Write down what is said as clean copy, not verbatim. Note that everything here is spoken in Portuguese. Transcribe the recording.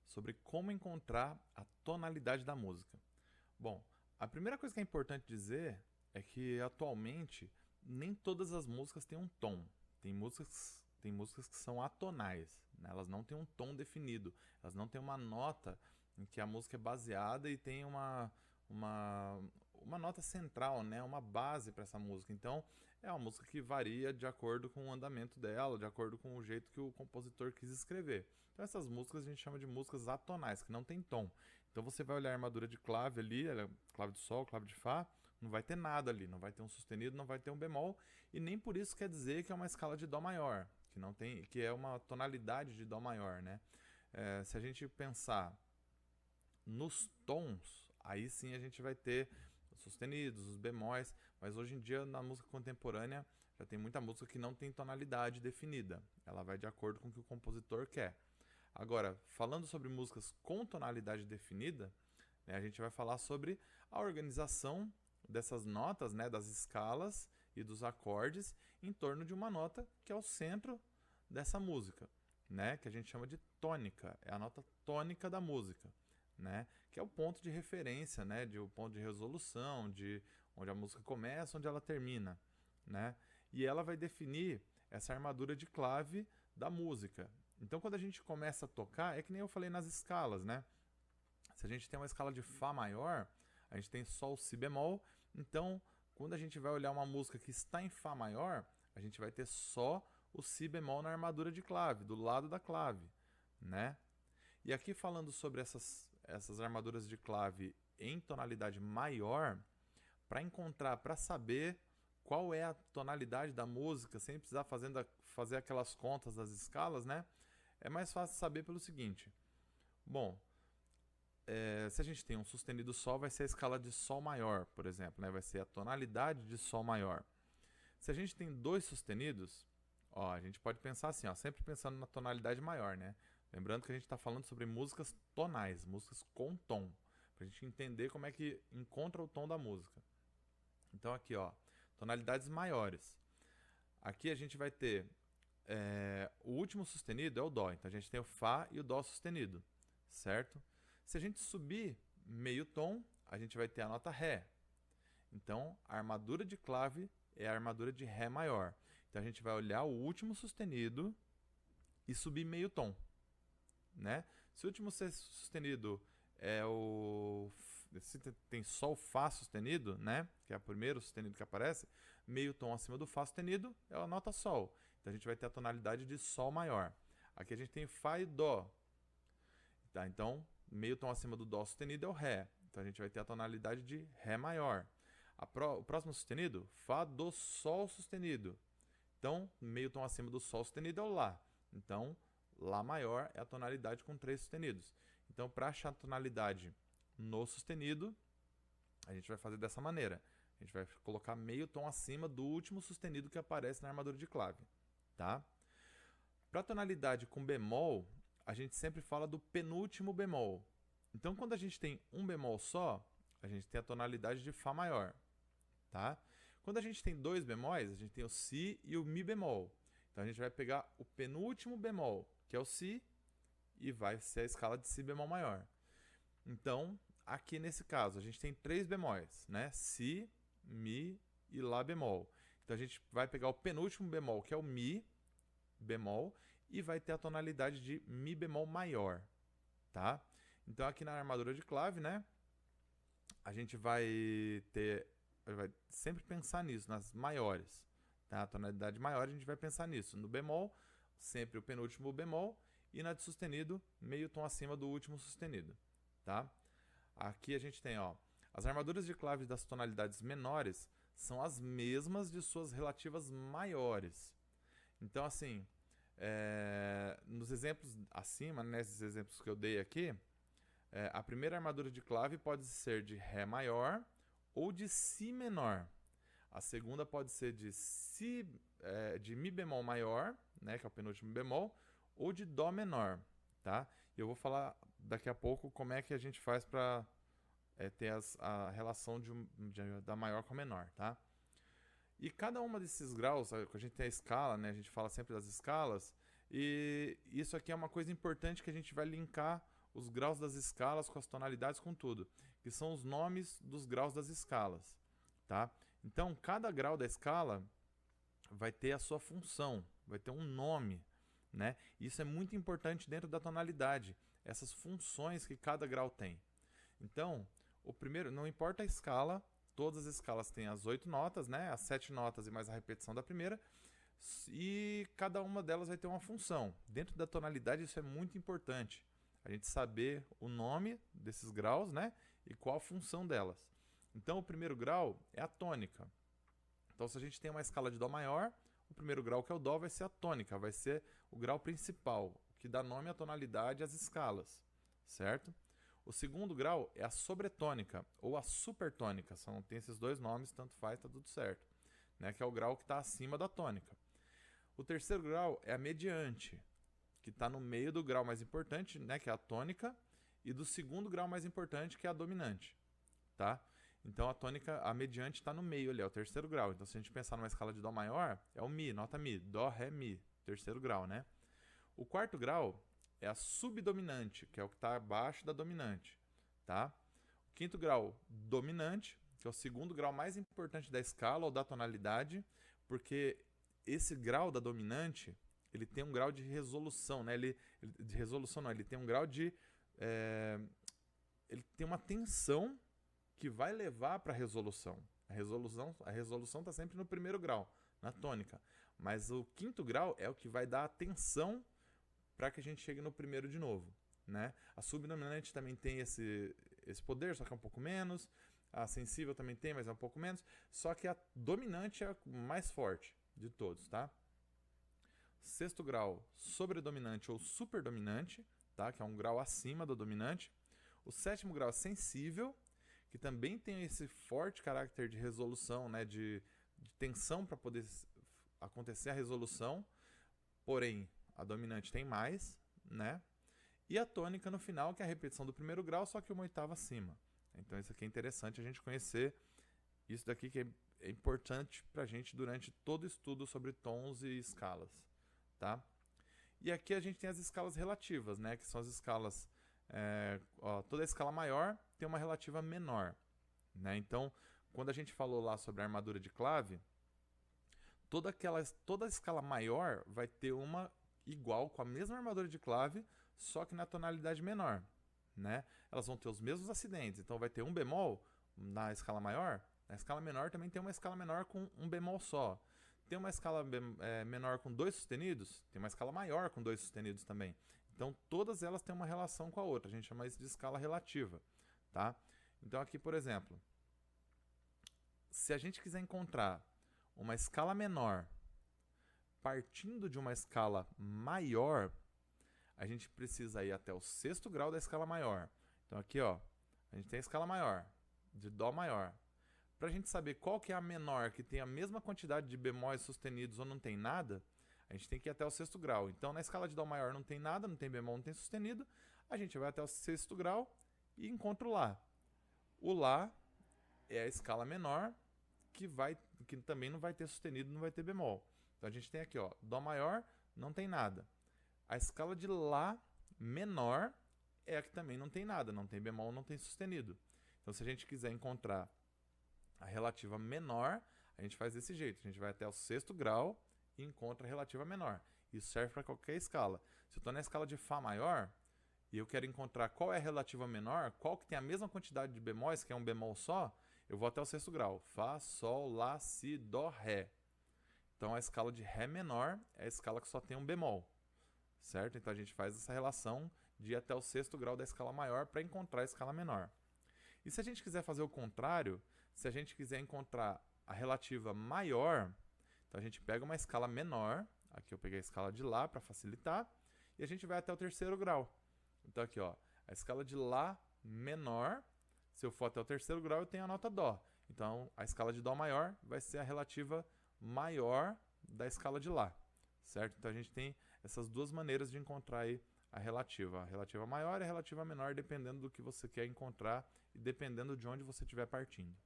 sobre como encontrar a tonalidade da música. Bom, a primeira coisa que é importante dizer é que atualmente nem todas as músicas têm um tom. Tem músicas que são atonais, né? Elas não têm um tom definido, elas não têm uma nota em que a música é baseada e tem uma, uma nota central, né? Uma base para essa música. Então, é uma música que varia de acordo com o andamento dela, de acordo com o jeito que o compositor quis escrever. Então, essas músicas a gente chama de músicas atonais, que não tem tom. Então, você vai olhar a armadura de clave ali, clave de sol, clave de fá, não vai ter nada ali, não vai ter um sustenido, não vai ter um bemol, e nem por isso quer dizer que é uma escala de dó maior, que não tem, que é uma tonalidade de dó maior, né? Se a gente pensar nos tons, aí sim a gente vai ter os sustenidos, os bemóis, mas hoje em dia na música contemporânea já tem muita música que não tem tonalidade definida. Ela vai de acordo com o que o compositor quer. Agora, falando sobre músicas com tonalidade definida, né, a gente vai falar sobre a organização dessas notas, né, das escalas e dos acordes em torno de uma nota que é o centro dessa música, né, que a gente chama de tônica, é a nota tônica da música, né, que é o ponto de referência, né, o ponto de resolução, de onde a música começa, onde ela termina, né, e ela vai definir essa armadura de clave da música. Então, quando a gente começa a tocar, é que nem eu falei nas escalas, né? Se a gente tem uma escala de Fá maior, a gente tem Sol, Si bemol. Então, quando a gente vai olhar uma música que está em Fá maior, a gente vai ter só o Si bemol na armadura de clave, do lado da clave, né? E aqui falando sobre essas armaduras de clave em tonalidade maior, para encontrar, para saber qual é a tonalidade da música, sem precisar fazer aquelas contas das escalas, né? É mais fácil saber pelo seguinte. Bom, se a gente tem um sustenido Sol, vai ser a escala de Sol maior, por exemplo, né? Vai ser a tonalidade de Sol maior. Se a gente tem dois sustenidos, ó, a gente pode pensar assim, ó, sempre pensando na tonalidade maior, né? Lembrando que a gente está falando sobre músicas tonais, músicas com tom, para a gente entender como é que encontra o tom da música. Então aqui, ó, tonalidades maiores. Aqui a gente vai ter o último sustenido é o Dó, então a gente tem o Fá e o Dó sustenido, certo? Se a gente subir meio tom, a gente vai ter a nota Ré. Então a armadura de clave é a armadura de Ré maior. Então a gente vai olhar o último sustenido e subir meio tom, né? Se o último sustenido é o se tem Sol Fá sustenido, né? Que é o primeiro sustenido que aparece, meio tom acima do Fá sustenido é a nota Sol. Então a gente vai ter a tonalidade de Sol maior. Aqui a gente tem Fá e Dó. Tá? Então, meio tom acima do Dó sustenido é o Ré. Então a gente vai ter a tonalidade de Ré maior. O próximo sustenido, Fá do Sol sustenido. Então, meio tom acima do Sol sustenido é o Lá. Então, Lá maior é a tonalidade com três sustenidos. Então, para achar a tonalidade no sustenido, a gente vai fazer dessa maneira. A gente vai colocar meio tom acima do último sustenido que aparece na armadura de clave. Tá? Para tonalidade com bemol, a gente sempre fala do penúltimo bemol. Então, quando a gente tem um bemol só, a gente tem a tonalidade de Fá maior. Tá? Quando a gente tem dois bemóis, a gente tem o Si e o Mi bemol. Então a gente vai pegar o penúltimo bemol, que é o Si, e vai ser a escala de Si bemol maior. Então, aqui nesse caso, a gente tem três bemóis, né? Si, Mi e Lá bemol. Então a gente vai pegar o penúltimo bemol, que é o Mi bemol, e vai ter a tonalidade de Mi bemol maior, tá? Então aqui na armadura de clave, né? A gente vai sempre pensar nisso, nas maiores. Tá? A tonalidade maior a gente vai pensar nisso. No bemol, sempre o penúltimo bemol. E na de sustenido, meio tom acima do último sustenido. Tá? Aqui a gente tem, ó, as armaduras de claves das tonalidades menores são as mesmas de suas relativas maiores. Então, assim, nos exemplos acima, nesses exemplos que eu dei aqui, a primeira armadura de clave pode ser de Ré maior ou de Si menor. A segunda pode ser de Mi bemol maior, né, que é o penúltimo bemol, ou de Dó menor. Tá? E eu vou falar daqui a pouco como é que a gente faz para ter a relação da maior com a menor. Tá? E cada uma desses graus, a gente tem a escala, né, a gente fala sempre das escalas, e isso aqui é uma coisa importante que a gente vai linkar os graus das escalas, com as tonalidades, com tudo, que são os nomes dos graus das escalas, tá? Então, cada grau da escala vai ter a sua função, vai ter um nome, né? Isso é muito importante dentro da tonalidade, essas funções que cada grau tem. Então, o primeiro, não importa a escala, todas as escalas têm as 8 notas, né? As 7 notas e mais a repetição da primeira, e cada uma delas vai ter uma função. Dentro da tonalidade isso é muito importante, a gente saber o nome desses graus, né? E qual a função delas. Então, o primeiro grau é a tônica. Então, se a gente tem uma escala de Dó maior, o primeiro grau, que é o Dó, vai ser a tônica, vai ser o grau principal, que dá nome à tonalidade e às escalas, certo? O segundo grau é a sobretônica ou a supertônica, tem esses dois nomes, tanto faz, tá tudo certo, né? Que é o grau que está acima da tônica. O terceiro grau é a mediante, que está no meio do grau mais importante, né? Que é a tônica, e do segundo grau mais importante, que é a dominante, tá? Então a tônica, a mediante está no meio ali, é o terceiro grau. Então se a gente pensar numa escala de Dó maior, é o Mi, nota Mi, Dó, Ré, Mi, terceiro grau, né? O quarto grau é a subdominante, que é o que está abaixo da dominante, tá? O quinto grau, dominante, que é o segundo grau mais importante da escala ou da tonalidade, porque esse grau da dominante, ele tem um grau de resolução, né? Ele tem um grau de... ele tem uma tensão que vai levar para a resolução. A resolução está sempre no primeiro grau, na tônica. Mas o quinto grau é o que vai dar a tensão para que a gente chegue no primeiro de novo, né? A subdominante também tem esse poder, só que é um pouco menos. A sensível também tem, mas é um pouco menos. Só que a dominante é a mais forte de todos, tá? Sexto grau, sobredominante ou superdominante, tá? Que é um grau acima do dominante. O sétimo grau é sensível, que também tem esse forte caráter de resolução, né? De tensão para poder acontecer a resolução. Porém, a dominante tem mais, né? E a tônica no final, que é a repetição do primeiro grau, só que uma oitava acima. Então isso aqui é interessante a gente conhecer isso daqui, que é importante pra gente durante todo o estudo sobre tons e escalas, tá? E aqui a gente tem as escalas relativas, né? Que são as escalas... toda escala maior tem uma relativa menor, né? Então, quando a gente falou lá sobre a armadura de clave, toda escala maior vai ter uma igual, com a mesma armadura de clave, só que na tonalidade menor, né? Elas vão ter os mesmos acidentes, então vai ter um bemol na escala maior, na escala menor também tem uma escala menor com um bemol só. Tem uma escala menor com 2 sustenidos, tem uma escala maior com 2 sustenidos também. Então todas elas têm uma relação com a outra, a gente chama isso de escala relativa, tá? Então aqui, por exemplo, se a gente quiser encontrar uma escala menor partindo de uma escala maior, a gente precisa ir até o sexto grau da escala maior. Então aqui, ó, a gente tem a escala maior, de Dó maior. Para a gente saber qual que é a menor, que tem a mesma quantidade de bemóis sustenidos ou não tem nada, a gente tem que ir até o sexto grau. Então na escala de Dó maior não tem nada, não tem bemol, não tem sustenido, a gente vai até o sexto grau e encontra o Lá. O Lá é a escala menor, que também não vai ter sustenido, não vai ter bemol. Então a gente tem aqui, ó, Dó maior, não tem nada. A escala de Lá menor é a que também não tem nada, não tem bemol, não tem sustenido. Então se a gente quiser encontrar a relativa menor, a gente faz desse jeito. A gente vai até o sexto grau e encontra a relativa menor. Isso serve para qualquer escala. Se eu estou na escala de Fá maior e eu quero encontrar qual é a relativa menor, qual que tem a mesma quantidade de bemóis, que é um bemol só, eu vou até o sexto grau. Fá, Sol, Lá, Si, Dó, Ré. Então a escala de Ré menor é a escala que só tem um bemol, certo? Então a gente faz essa relação de ir até o sexto grau da escala maior para encontrar a escala menor. E se a gente quiser fazer o contrário, se a gente quiser encontrar a relativa maior, então a gente pega uma escala menor, aqui eu peguei a escala de Lá para facilitar, e a gente vai até o terceiro grau. Então aqui, ó, a escala de Lá menor, se eu for até o terceiro grau eu tenho a nota Dó. Então a escala de Dó maior vai ser a relativa maior da escala de Lá, certo? Então a gente tem essas duas maneiras de encontrar aí a relativa maior e a relativa menor, dependendo do que você quer encontrar e dependendo de onde você estiver partindo.